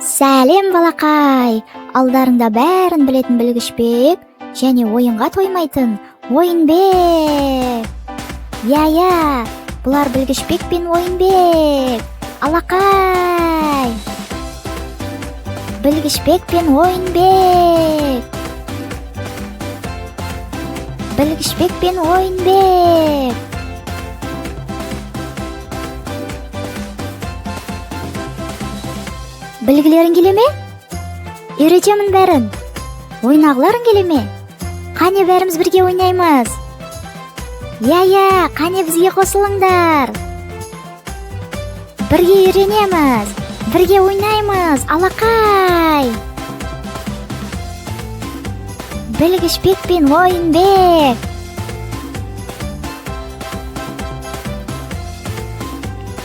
Сәлем балақай, алдарыңда бәрін білетін білгішбек, және ойынға тоймайтын ойынбек. Я, бұлар білгішбек пен ойынбек. Алақай. Білгішбек пен ойынбек. Білгішбек пен ойынбек. Білгілерің келе ме? Үйретемін бәрін. Ойнағыларың келе ме? Қане бәріміз бірге ойнаймыз. Я, қане бізге қосылыңдар. Бірге үйренеміз. Бірге ойнаймыз. Алақай. Білгішбек пен ойынбек.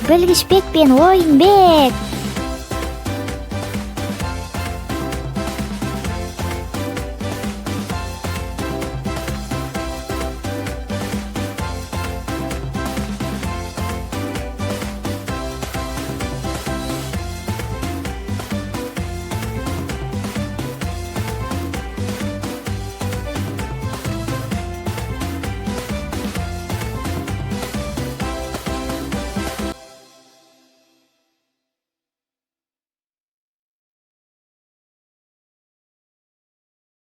Білгішбек пен ойынбек.